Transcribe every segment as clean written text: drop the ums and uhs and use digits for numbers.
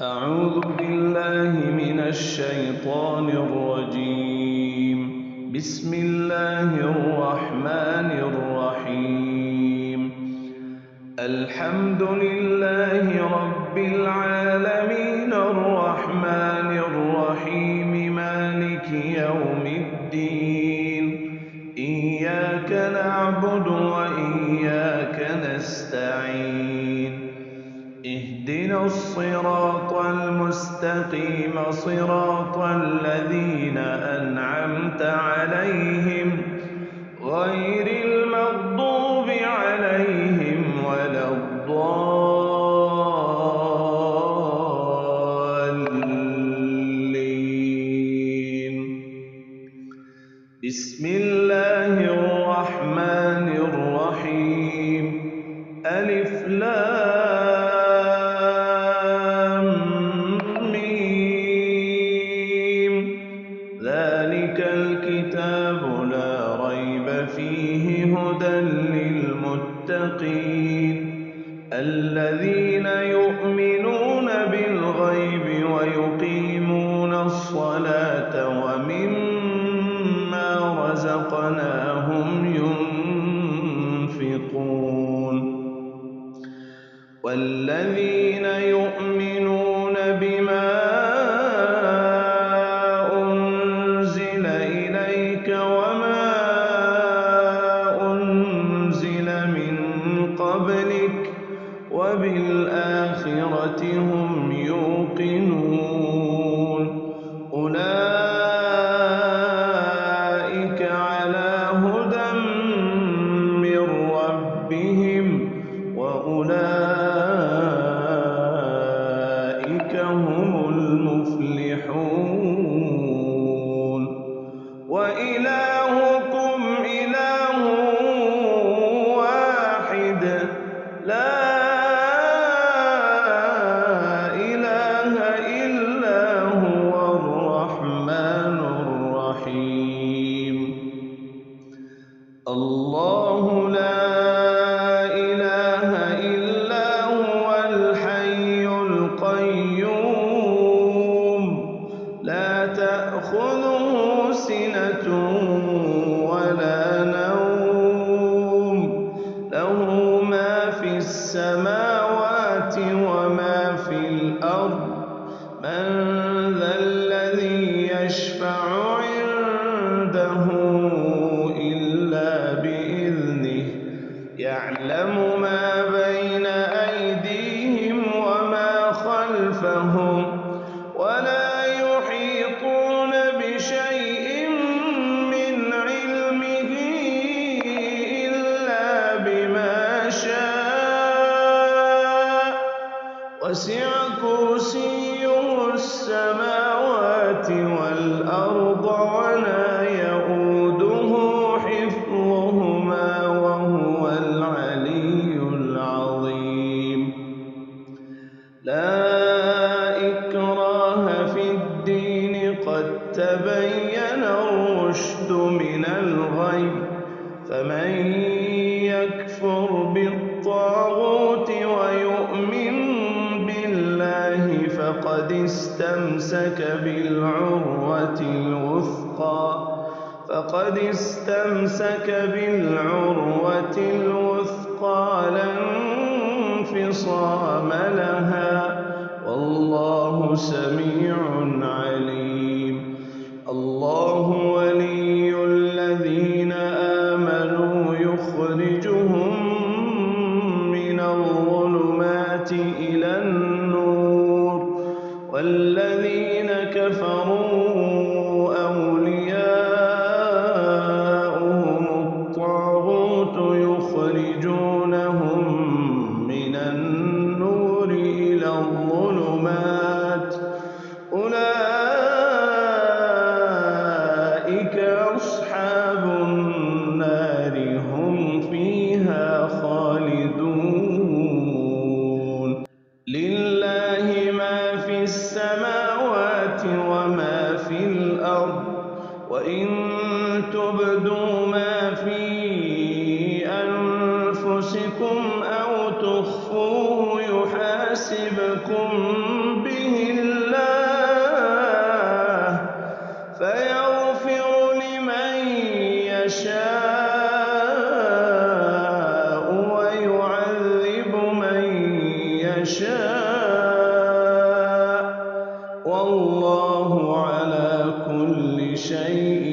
أعوذ بالله من الشيطان الرجيم. بسم الله الرحمن الرحيم. الحمد لله رب العالمين الرحمن الرحيم مالك يوم الدين. إياك نعبد وإياك نستعين. اهدنا الصراط المستقيم صراط الذين أنعمت عليهم غير المغضوب عليهم ولا الضالين. بسم الله الرحمن الرحيم. ألف لام ميم. ذلك الكتاب لا ريب فيه هدى للمتقين الذين يؤمنون بالغيب ويقيمون الصلاة ومما رزقناهم ينفقون والذين يؤمنون بما أنزل إليك وما أنزل من قبلك وبالآخرة هم يوقنون أولئك على هدى من ربهم وأولئك هم المفلحون. وإلهكم إله واحد لا إله إلا هو الرحمن الرحيم. الله لا إله إلا هو الحي القيوم لا تأخذه سنة ولا نوم له ما في السماوات وما في الأرض من ذا الذي يشفع عنده إلا بإذنه يعلم ما بين أيديهم وما خلفهم ولا يحيطون بشيء من علمه إلا بما شاء وسع كرسيه السماوات والأرض ولا يئوده حفظهما وهو العلي العظيم. لا إكراه في الدين قد تبين الرشد من الغي فمن يكفر بالطاغوت ويؤمن بالله فقد استمسك بالعروة الوثقى لا انفصام لها والله سميع عليم. الله ولي الذين آمنوا يخرجهم من الظلمات إلى النور والذين كفروا أولياؤهم الطاغوت يخرجونهم من النور إلى الظلمات أولئك أصحاب النار هم فيها خالدون. لله ما في السماوات وما في الأرض وإن تبدوا ما في أنفسكم أو تخفوه يحاسبكم به يشاء والله على كل شيء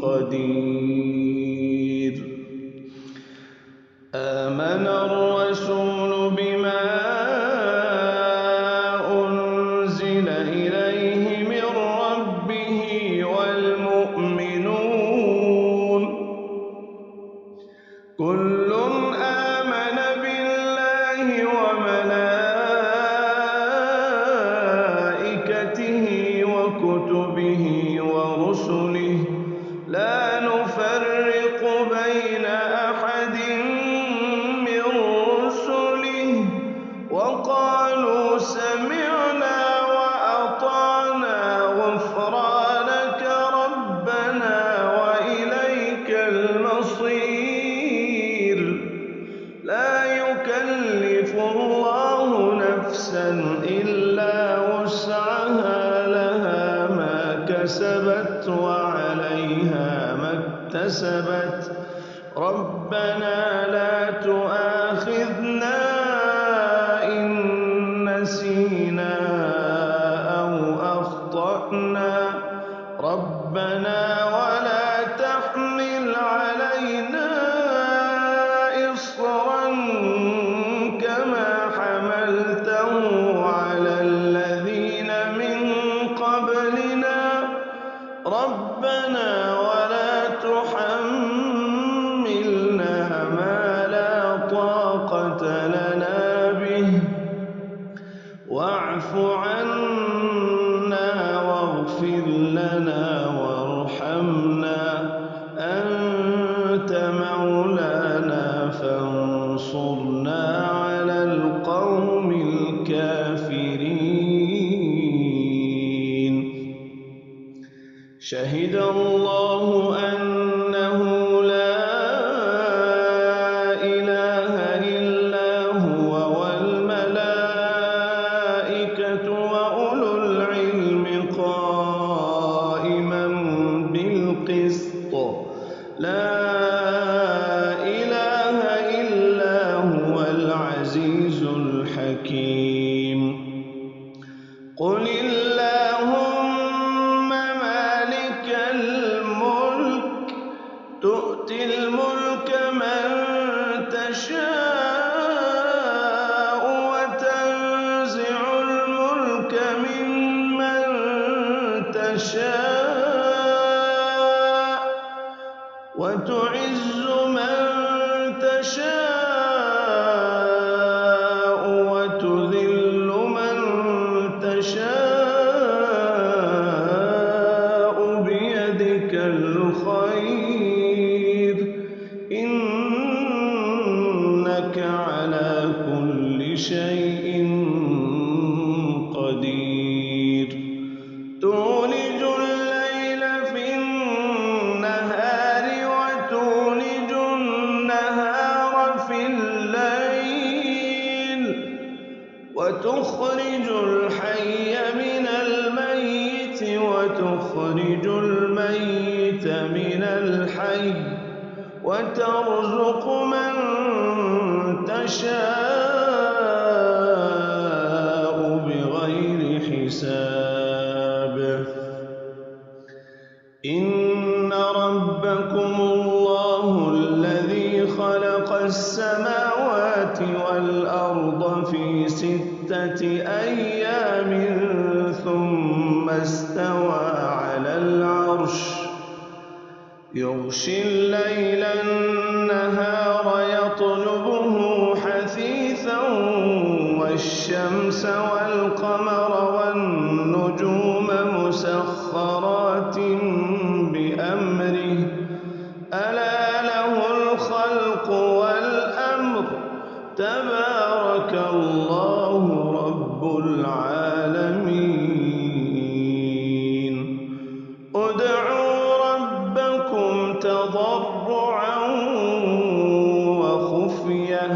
قدير. آمن الرسول بما أنزل إليه من ربه والمؤمنون كل آمن بالله وملائكته وكتبه ورسله لا نفرق بين أحد من رسله وقالوا سمعنا وأطعنا غفرانك ربنا وإليك المصير. لا يكلف الله نفسا إلا وسعها لها ما كسبت وعليها ما اكتسبت ربنا لا تؤاخذنا إن نسينا أو أخطأنا ربنا ولا تحمل علينا إصرا كما حملته على الذين من قبلنا ربنا ولا تحملنا ما لا طاقة لنا به واعف عنا واغفر لنا وارحمنا أنت مولانا فانصرنا على القوم الكافرين. شهد الله أنه لا إله إلا هو والملائكة وأولو العلم قائما بالقسط لا إله إلا هو العزيز الحكيم. قل اللهم مالك الملك تؤتي الملك من تشاء وتنزع الملك ممن تشاء وتعز من تشاء وتذل من تشاء بيدك الخير إنك على كل شيء قدير. تولج الليل في النهار وتولج النهار في الليل وتخرج الحي من الميت وتخرج الميت من الحي وترزق من تشاء بغير حساب. إن ربكم الله الذي خلق السماوات والأرض في 6 أيام ثم استوى على العرش يغشي الليل النهار يطلبه حثيثا والشمس والقمر والنجوم مسخرات بأمره ألا له الخلق والأمر تبارك الله رب العالمين. ادعوا ربكم تضرعا وخفية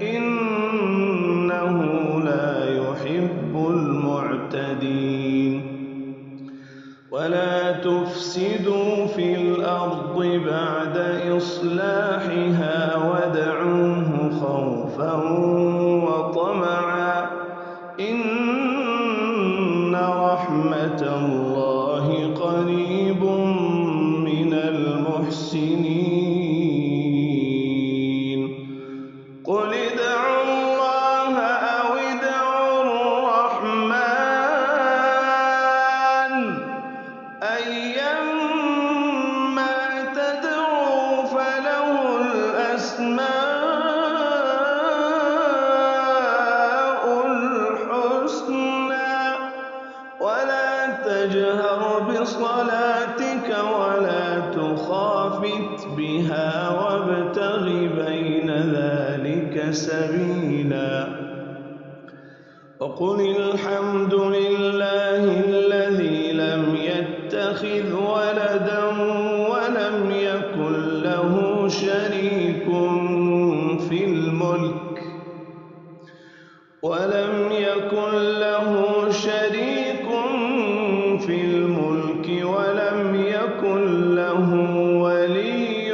إنه لا يحب المعتدين. ولا تفسدوا في الأرض بعد إصلاحها وادعوه خوفا وطمعا سبيلا وقل الحمد لله الذي لم يتخذ ولدا ولم يكن له شريك في الملك ولم يكن له ولي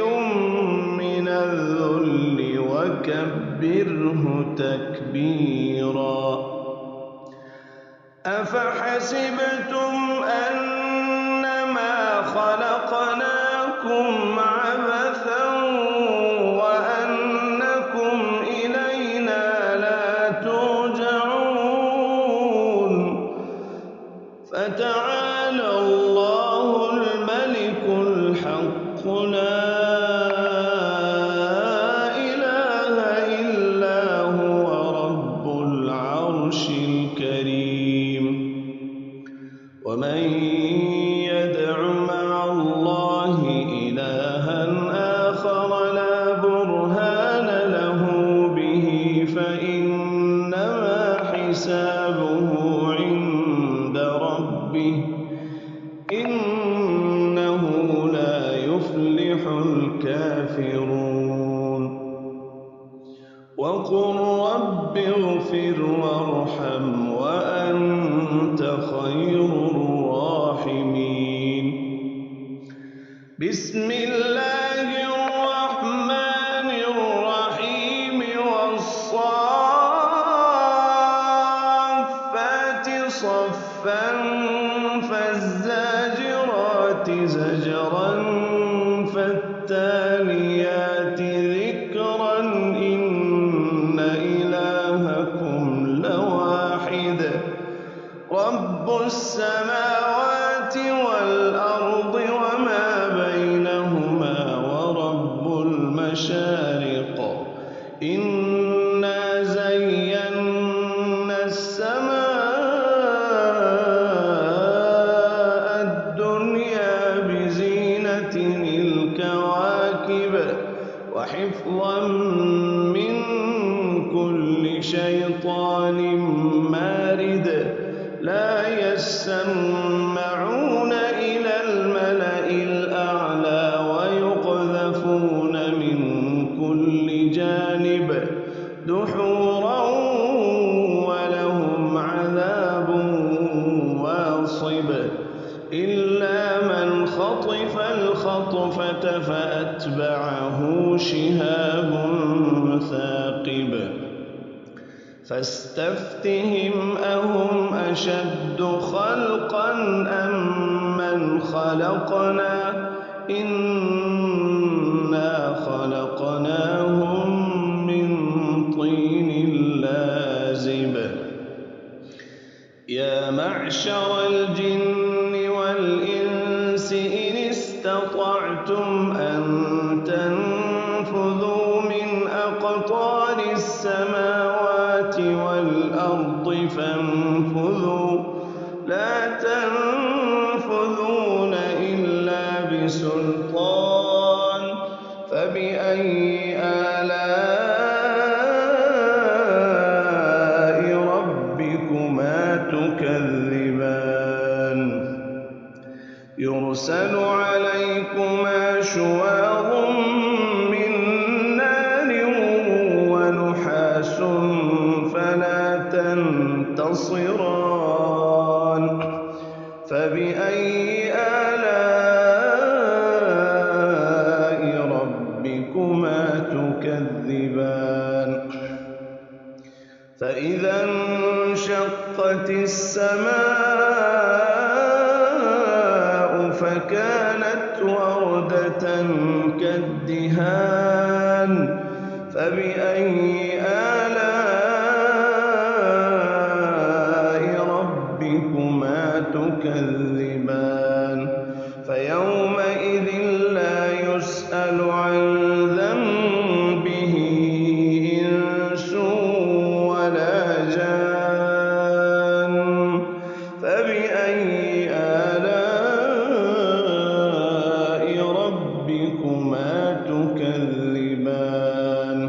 من الذل وكبره تكبيرا أفحسبتم أنما خلقناكم عبثا وأنكم إلينا لا ترجعون فتعالى الله الملك الحق لا إله إلا هو رب العرش الكريم ومن يدع مع الله إلها آخر لا برهان له به فإنما حسابه عند ربه إنه لا يفلح الكافرون وقل رب اغفر وارحم وأنت خير الراحمين بسم الله الرحمن الرحيم والصافات صفا فالزاجرات زجرا فالتاليات ذكرا إن إلهكم لواحد رب السماوات والأرض وما بينهما ورب المشارق إنا زينا السماء الدنيا بزينة الكواكب وحفظا من كل شيطان مارد لا يسمعون إلى الملأ الأعلى ويقذفون من كل جانب دحورا ولهم عذاب واصب إلا من خطف الخطفة فأتبعه شهاب ثاقب فاستفتهم أهم أشد خلقا أم من خلقنا إنا خلقناهم من طين لازب يا معشر الجن والإنس إن استطعتم أن تنفذوا من أقطار السماوات والأرض فانفذوا لا تنفذون إلا بسلطان فبأي آلاء ربكما تكذبان يرسل عليكما شواظ من نار ونحاس فلا تنتصران فبأي آلاء ربكما تكذبان فإذا انشقت السماء فكانت وردة كالدهان فبأي آلاء ربكما تكذبان فيومئذ لا يسأل عن ذنبه إنس ولا جان فبأي آلاء ربكما تكذبان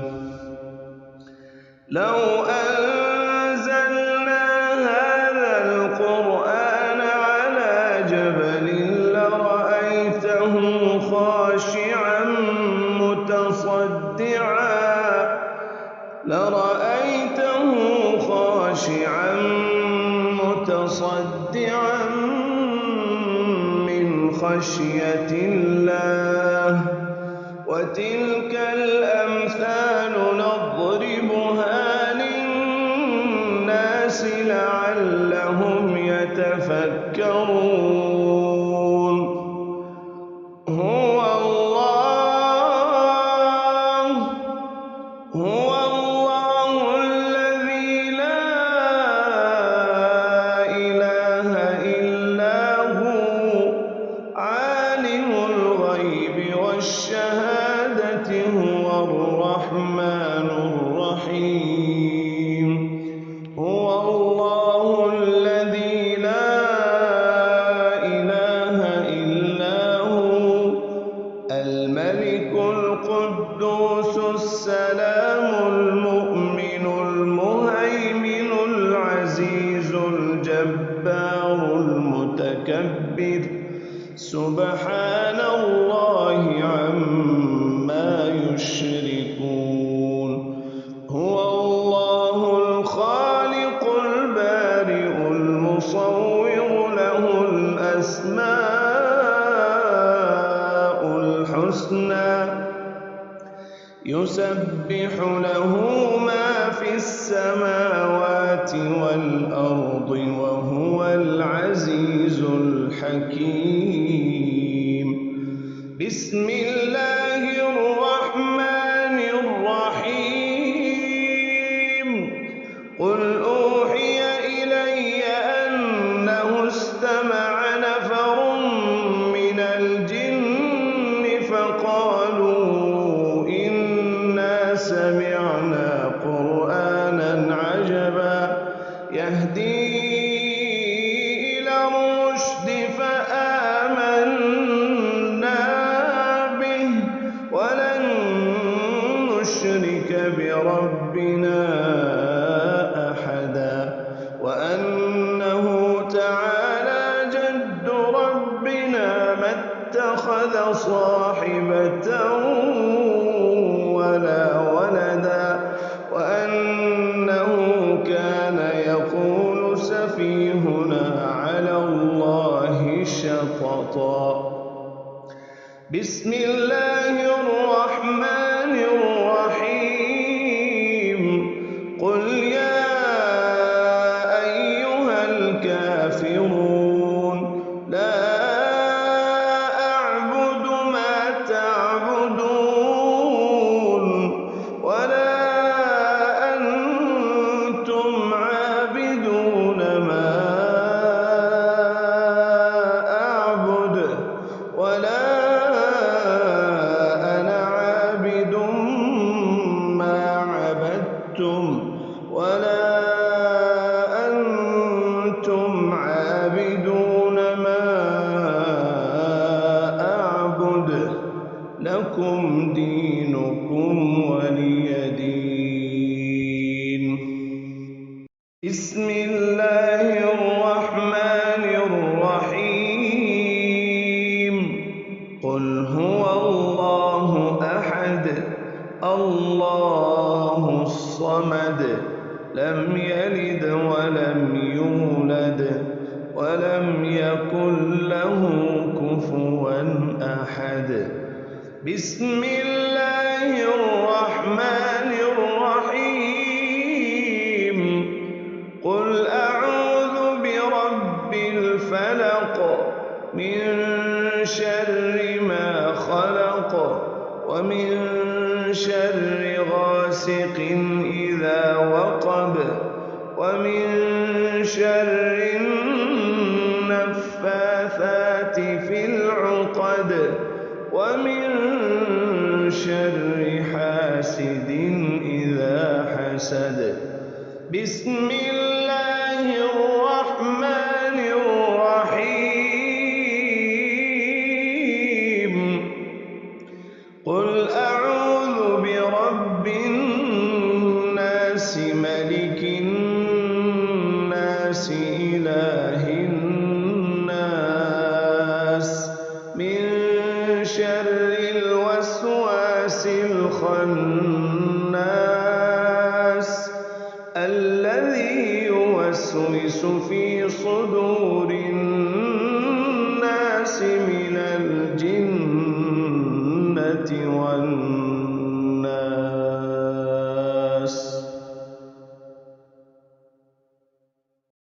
متصدعا من خشية الله وتلك الأمثال نضربها للناس لعلهم يتفكرون هو الله الذي لا إله إلا هو عالم الغيب والشهادة هو الرحمن الرحيم هو الله الذي لا إله إلا هو الملك القدوس السلام المؤمن المهيمن العزيز الجبار المتكبر سبحان الله عما يشركون هو الله الخالق البارئ المصور له الأسماء الحسنى يسبح له ما في السماوات والأرض وهو العزيز الحكيم بسم الله الرحمن الرحيم قل أوحي إلي أنه استمع نفر من الجن فقالوا إنا سمعنا قرآنا عجبا يهدي إلى الرشد فآمنا به ولن نشرك بربنا أحدا وأنه تعالى جد ربنا ما اتخذ صاحبة ولا ولدا وأنه كان يقول سفيهنا على الله شططا بسم الله الرحمن الرحيم قل يا أيها الكافرون لا أعبد ما تعبدون ولا أنتم عابدون ما أعبد ولا أنا عابد ما عبدتم ولا أنتم عابدون ما أعبد لكم دينكم ولي دين بسم الله الرحمن الرحيم قل هو الله أحد الله الصمد لم يلد ولم يولد ولم يكن له كفوا أحد بسم الله الرحمن الرحيم قل أعوذ برب الفلق من شر ما خلق ومن شر غاسق إذا وقب ومن شر النفاثات في العقد ومن شر حاسد إذا حسد بسم الله الرحمن الرحيم قل أعوذ برب الناس ملك الناس إله الناس من شر الوسواس الخناس الذي يوسوس يوسوس في صدور الناس من الجنة والناس